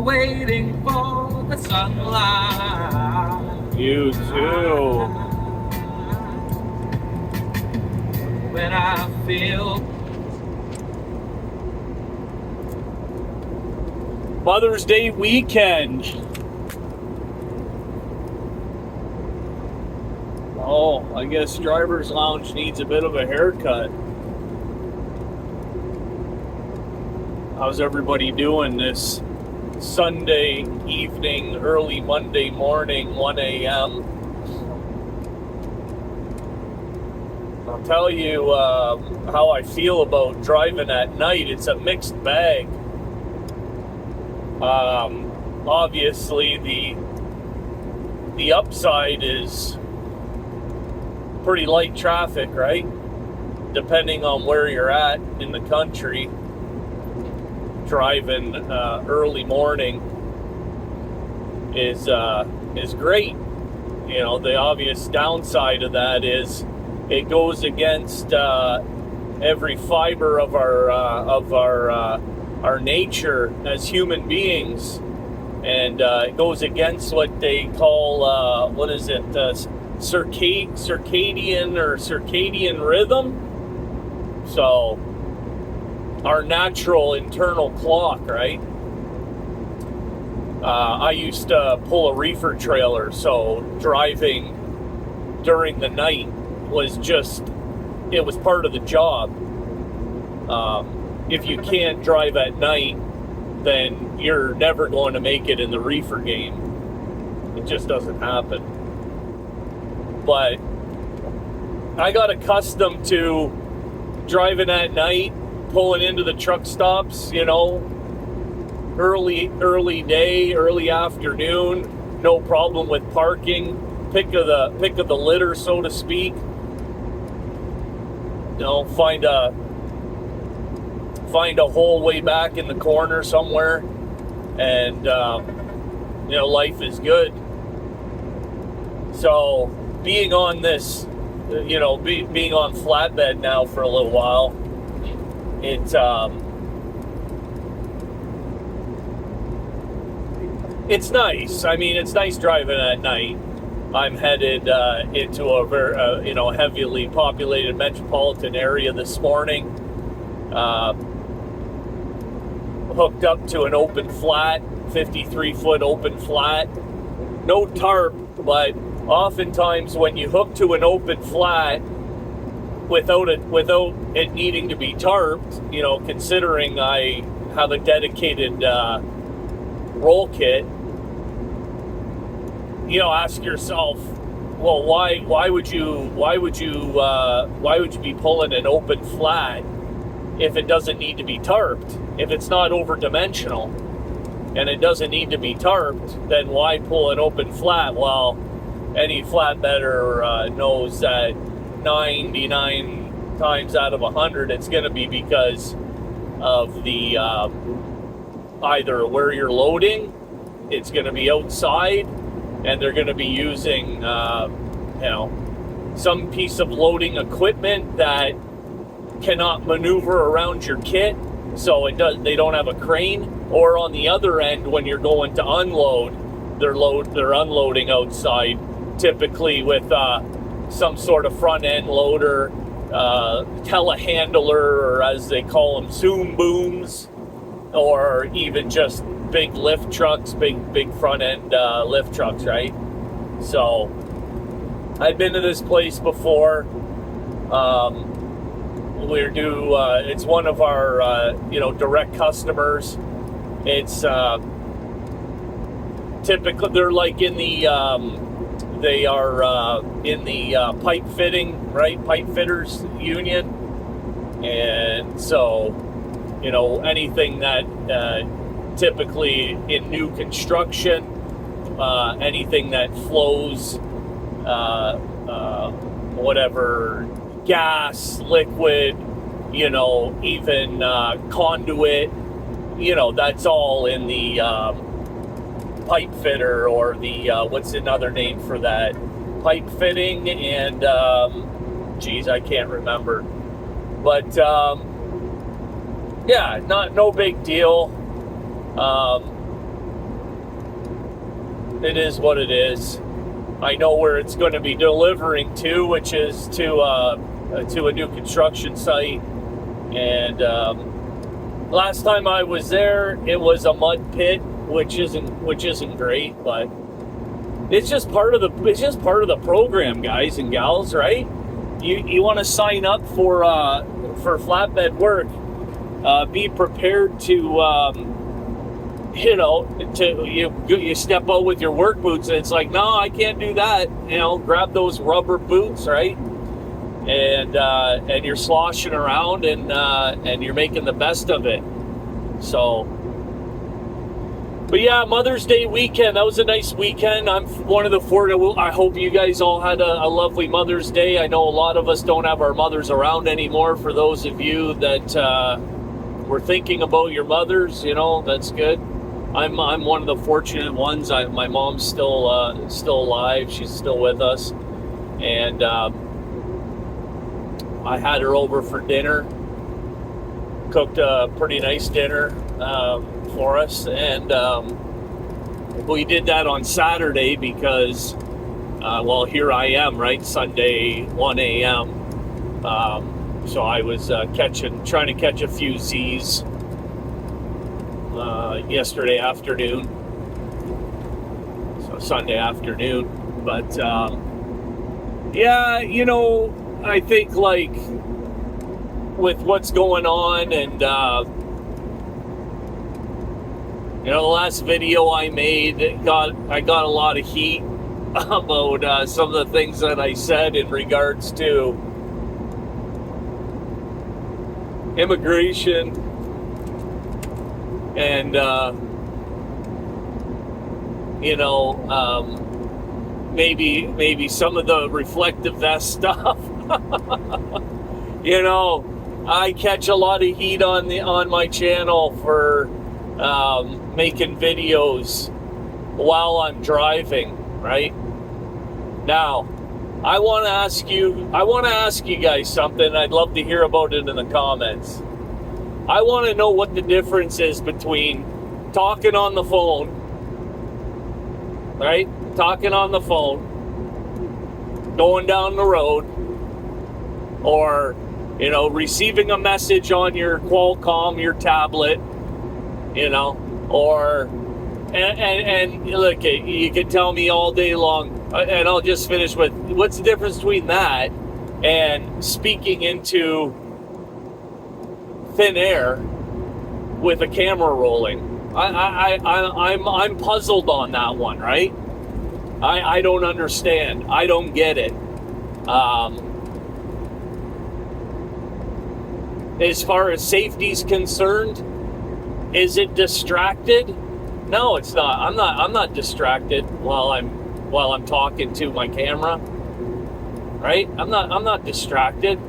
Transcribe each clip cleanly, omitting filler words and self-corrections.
still waiting for the sunlight. You too. When I feel Mother's Day weekend. Oh, I guess Driver's Lounge needs a bit of a haircut. How's everybody doing this Sunday evening, early Monday morning, 1 a.m.? I'll tell you how I feel about driving at night. It's a mixed bag. Obviously, the upside is pretty light traffic, right? Depending on where you're at in the country, driving early morning is great. You know, the obvious downside of that is it goes against every fiber of our nature as human beings, and it goes against what they call circadian rhythm. So our natural internal clock, right? I used to pull a reefer trailer, so driving during the night was it was part of the job. If you can't drive at night, then you're never going to make it in the reefer game. It just doesn't happen. But I got accustomed to driving at night, pulling into the truck stops, you know, early day, early afternoon, no problem with parking, pick of the litter, so to speak. You know, find a hole way back in the corner somewhere, and you know, life is good. So being on this, you know, being on Flatbed now for a little while, it's nice. I mean, it's nice driving at night. I'm headed into a very, heavily populated metropolitan area this morning. Hooked up to an open flat, 53-foot open flat. No tarp, but oftentimes when you hook to an open flat without it needing to be tarped, you know, considering I have a dedicated roll kit, you know, ask yourself, well, why would you be pulling an open flat if it doesn't need to be tarped? If it's not over-dimensional and it doesn't need to be tarped, then why pull an open flat? Well, any flatbedder knows that 99 times out of 100, it's going to be because of the either where you're loading, it's going to be outside, and they're going to be using some piece of loading equipment that cannot maneuver around your kit, so they don't have a crane. Or on the other end, when you're going to unload, they're unloading outside, typically with some sort of front end loader, telehandler, or as they call them, zoom booms, or even just big lift trucks, big front end lift trucks, right? So I've been to this place before. It's one of our direct customers. It's typically they're like in the pipe fitting, right? Pipe fitters union, and so anything that typically in new construction, anything that flows, whatever, gas, liquid, even conduit, that's all in the pipe fitter, or the what's another name for that? Pipe fitting, and I can't remember. But no big deal. It is what it is. I know where it's going to be delivering to, which is to a new construction site. And last time I was there, it was a mud pit, which isn't great, but it's just part of the program, guys and gals, right? You want to sign up for flatbed work. Be prepared to you step out with your work boots, and it's like, no, I can't do that. Grab those rubber boots, right? And you're sloshing around, and you're making the best of it. So, but yeah, Mother's Day weekend, that was a nice weekend. I'm one of the four. I hope you guys all had a lovely Mother's Day. I know a lot of us don't have our mothers around anymore. For those of you that were thinking about your mothers, that's good. I'm one of the fortunate ones. My mom's still alive. She's still with us, and I had her over for dinner. Cooked a pretty nice dinner for us, and we did that on Saturday because, here I am, right? Sunday, 1 a.m. So I was trying to catch a few Z's yesterday afternoon, so Sunday afternoon. But I think like with what's going on, and the last video I made, I got a lot of heat about some of the things that I said in regards to immigration and maybe some of the reflective vest stuff. I catch a lot of heat on my channel for making videos while I'm driving, right? Now, I want to ask you guys something. I'd love to hear about it in the comments. I want to know what the difference is between talking on the phone, right? Talking on the phone, going down the road, or receiving a message on your Qualcomm, your tablet, and look, you can tell me all day long, and I'll just finish with, what's the difference between that and speaking into thin air with a camera rolling? I'm puzzled on that one, right? I don't understand. I don't get it. As far as safety's concerned, is it distracted? No, it's not. I'm not distracted while I'm talking to my camera. Right? I'm not distracted.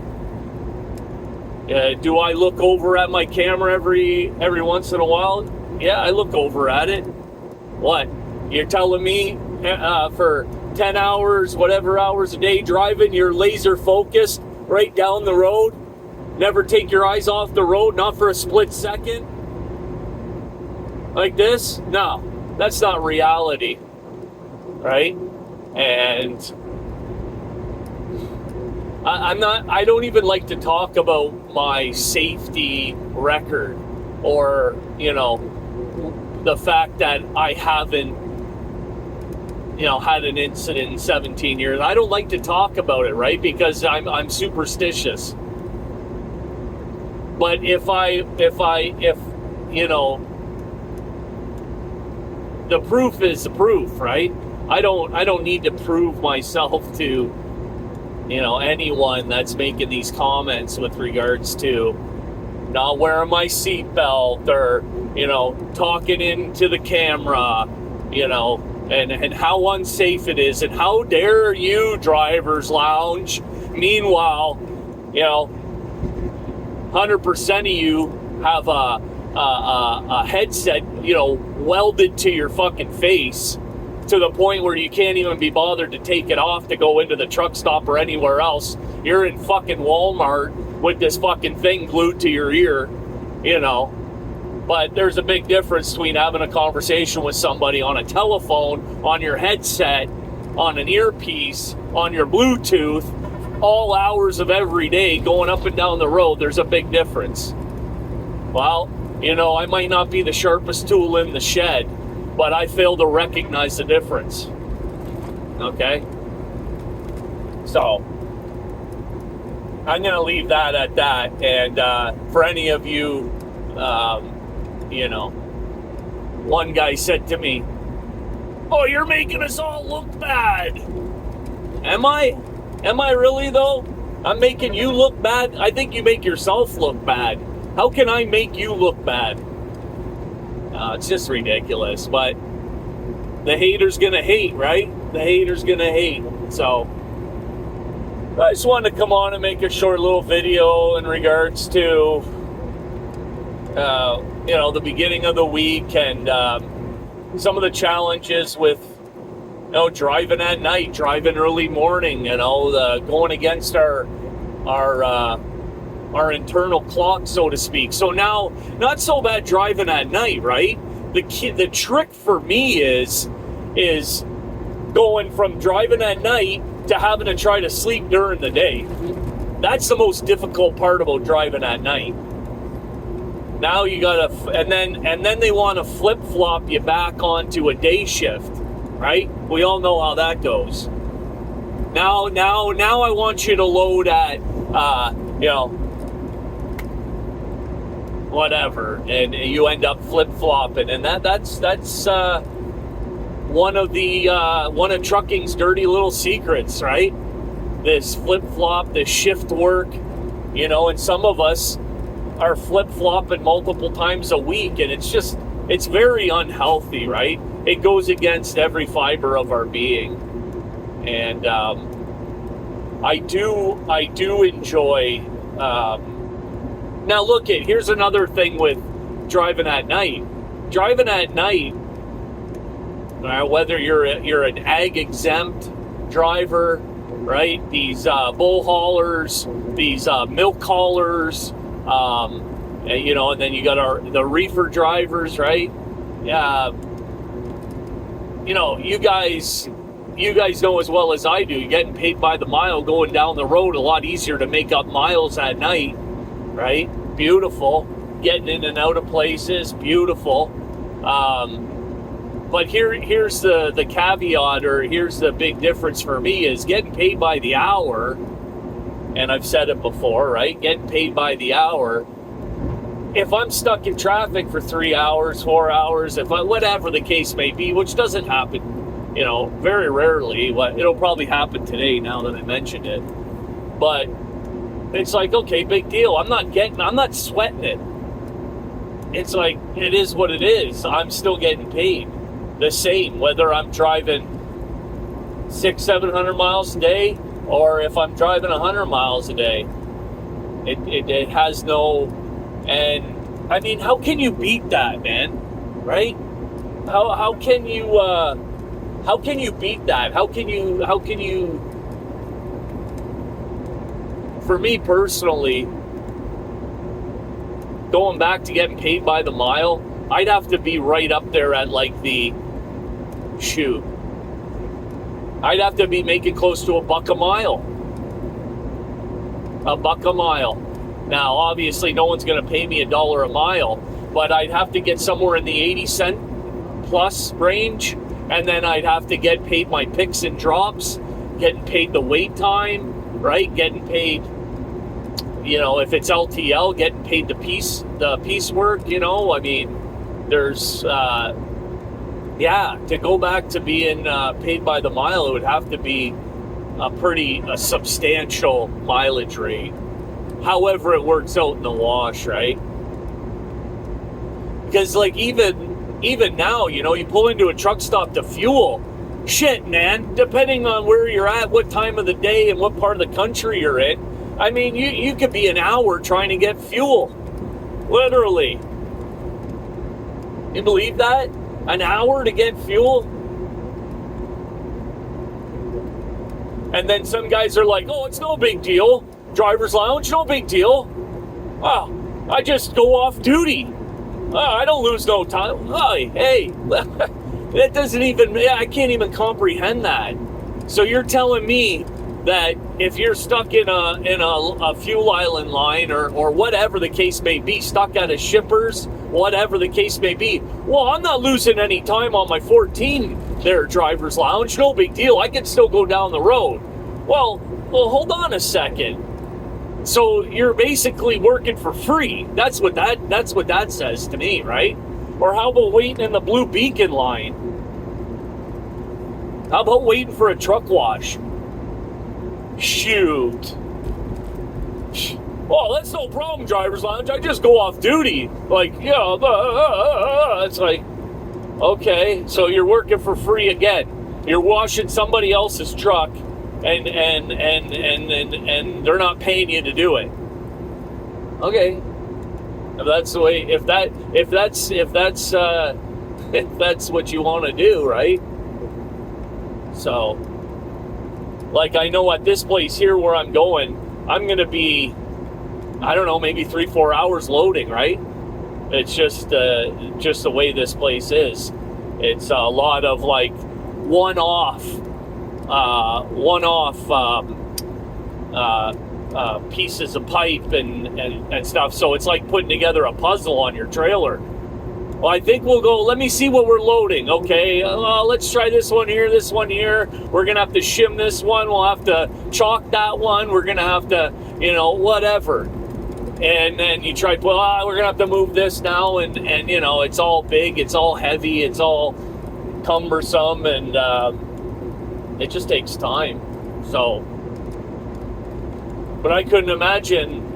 Do I look over at my camera every once in a while? Yeah, I look over at it. What? You're telling me for 10 hours, whatever hours a day driving, you're laser focused right down the road? Never take your eyes off the road, not for a split second? Like this? No, that's not reality, right? And I don't even like to talk about my safety record, or, the fact that I haven't, had an incident in 17 years. I don't like to talk about it, right? Because I'm superstitious. But if the proof is the proof, right? I don't need to prove myself to, anyone that's making these comments with regards to not wearing my seatbelt, or, talking into the camera, and how unsafe it is, and how dare you, Driver's Lounge. Meanwhile, 100% of you have a headset, welded to your fucking face, to the point where you can't even be bothered to take it off to go into the truck stop or anywhere else. You're in fucking Walmart with this fucking thing glued to your ear, But there's a big difference between having a conversation with somebody on a telephone, on your headset, on an earpiece, on your Bluetooth, all hours of every day going up and down the road. There's a big difference. Well, you know, I might not be the sharpest tool in the shed, but I fail to recognize the difference. Okay? So, I'm going to leave that at that. And for any of you, you know, one guy said to me, "Oh, you're making us all look bad." Am I? Am I really, though? I'm making you look bad? I think you make yourself look bad. How can I make you look bad? It's just ridiculous. But the hater's gonna hate, right? The hater's gonna hate. So I just wanted to come on and make a short little video in regards to you know, the beginning of the week and some of the challenges with, you know, driving at night, driving early morning, you know, going against our internal clock, so to speak. So now, not so bad driving at night, right? The trick for me is going from driving at night to having to try to sleep during the day. That's the most difficult part about driving at night. Now you gotta, and then they want to flip-flop you back onto a day shift, right? We all know how that goes. Now I want you to load at, you know, whatever, and you end up flip-flopping, and that's one of trucking's dirty little secrets, right? This flip-flop, this shift work, you know, and some of us are flip-flopping multiple times a week, and it's very unhealthy, right? It goes against every fiber of our being. And I do enjoy now look at, here's another thing with driving at night. Driving at night, whether you're an ag exempt driver, right? These bull haulers, these milk haulers, you know, and then you got the reefer drivers, right? You know, you guys know as well as I do, you're getting paid by the mile going down the road. A lot easier to make up miles at night, right? Beautiful. Getting in and out of places, beautiful. But here's the caveat, or here's the big difference for me, is getting paid by the hour. And I've said it before, right? Getting paid by the hour. If I'm stuck in traffic for 3 hours, 4 hours, whatever the case may be, which doesn't happen, you know, very rarely. It'll probably happen today now that I mentioned it. But it's like, okay, big deal. I'm not sweating it. It's like, it is what it is. I'm still getting paid the same, whether I'm driving 600-700 miles a day, or if I'm driving 100 miles a day. It has no, and I mean, how can you beat that, man? Right? How can you beat that? How can you? For me personally, going back to getting paid by the mile, I'd have to be right up there at like I'd have to be making close to $1 a mile. $1 a mile. Now, obviously, no one's going to pay me $1 a mile, but I'd have to get somewhere in the 80-cent plus range, and then I'd have to get paid my picks and drops, getting paid the wait time, right? Getting paid, you know, if it's LTL, getting paid the piece work, you know. I mean, there's, to go back to being paid by the mile, it would have to be a substantial mileage rate. However it works out in the wash, right? Because like even now, you know, you pull into a truck stop to fuel. Shit, man, depending on where you're at, what time of the day and what part of the country you're in, I mean, you could be an hour trying to get fuel. Literally. You believe that? An hour to get fuel? And then some guys are like, oh, it's no big deal. Driver's lounge, no big deal. Oh, I just go off duty. I don't lose no time. Hey, that doesn't even, I can't even comprehend that. So you're telling me that if you're stuck in a fuel island line or whatever the case may be, stuck at a shipper's, whatever the case may be, well, I'm not losing any time on my 14 there driver's lounge. No big deal. I can still go down the road. Well, hold on a second. So you're basically working for free. That's what that says to me, right? Or how about waiting in the blue beacon line? How about waiting for a truck wash? Shoot. Oh, that's no problem, driver's lounge. I just go off duty. Like, yeah, it's like, okay, so you're working for free again. You're washing somebody else's truck, and they're not paying you to do it. Okay, if that's the way, if that's what you want to do, right? So, like, I know at this place here where I'm going, I'm going to be, I don't know, maybe 3-4 hours loading, right? It's just the way this place is. It's a lot of like one-off pieces of pipe and stuff. So it's like putting together a puzzle on your trailer. Well, I think we'll go, let me see what we're loading. Okay, let's try this one here, this one here. We're going to have to shim this one. We'll have to chalk that one. We're going to have to, whatever. And then you try, we're going to have to move this now. And it's all big, it's all heavy, it's all cumbersome, and it just takes time. So, but I couldn't imagine,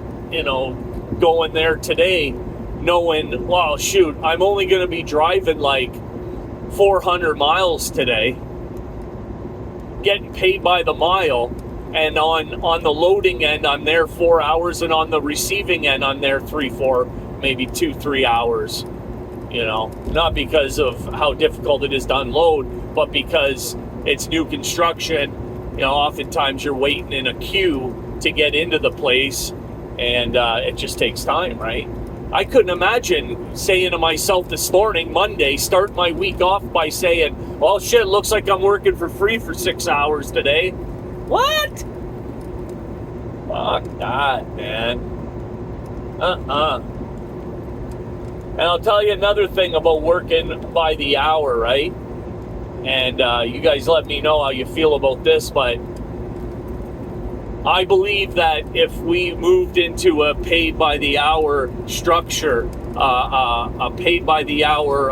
going there today knowing, wow, shoot, I'm only going to be driving like 400 miles today, getting paid by the mile, and on the loading end, I'm there 4 hours, and on the receiving end, I'm there 3-4, maybe 2-3 hours, not because of how difficult it is to unload, but because it's new construction. Oftentimes you're waiting in a queue to get into the place, and it just takes time, right? I couldn't imagine saying to myself this morning, Monday, start my week off by saying, well, shit, it looks like I'm working for free for 6 hours today. What? Fuck that, man. And I'll tell you another thing about working by the hour, right? And you guys let me know how you feel about this, but I believe that if we moved into a paid by the hour structure, a paid by the hour,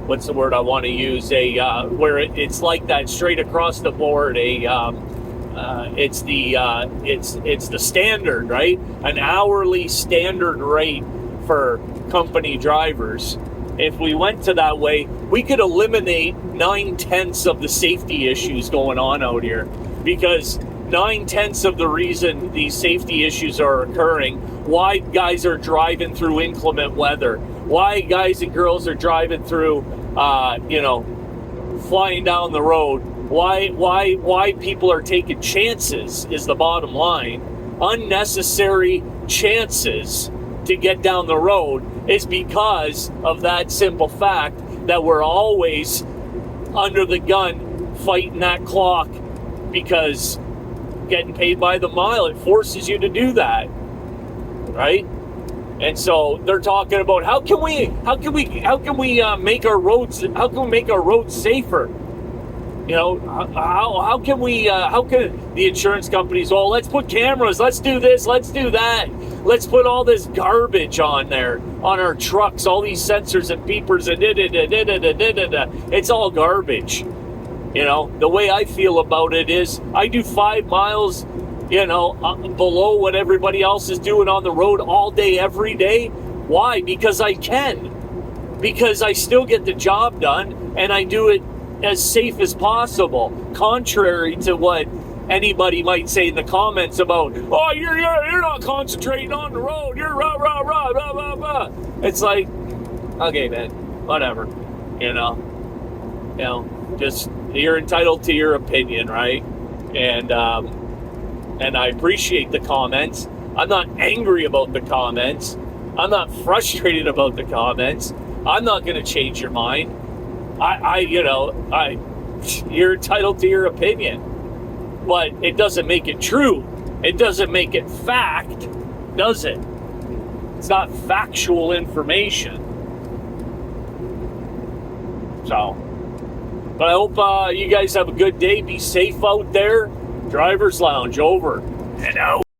what's the word I want to use? Where it's like that straight across the board. It's the standard, right? An hourly standard rate for company drivers. If we went to that way, we could eliminate 9/10 of the safety issues going on out here, because 9/10 of the reason these safety issues are occurring, why guys are driving through inclement weather, why guys and girls are driving through, flying down the road, why people are taking chances is the bottom line. Unnecessary chances to get down the road is because of that simple fact that we're always under the gun fighting that clock, because getting paid by the mile, it forces you to do that, right? And so they're talking about how can we make our roads safer? How can the insurance companies, let's put cameras, let's do this, let's do that, let's put all this garbage on there, on our trucks, all these sensors and beepers and it's all garbage. The way I feel about it is I do 5 miles, below what everybody else is doing on the road all day, every day. Why? Because I can. Because I still get the job done, and I do it as safe as possible, contrary to what anybody might say in the comments about, you're not concentrating on the road, you're rah, rah, rah, blah, blah, blah. It's like, okay, man, whatever, just, you're entitled to your opinion, right? And I appreciate the comments. I'm not angry about the comments. I'm not frustrated about the comments. I'm not going to change your mind. You're entitled to your opinion, but it doesn't make it true. It doesn't make it fact, does it? It's not factual information. So, but I hope you guys have a good day. Be safe out there. Driver's Lounge over and out.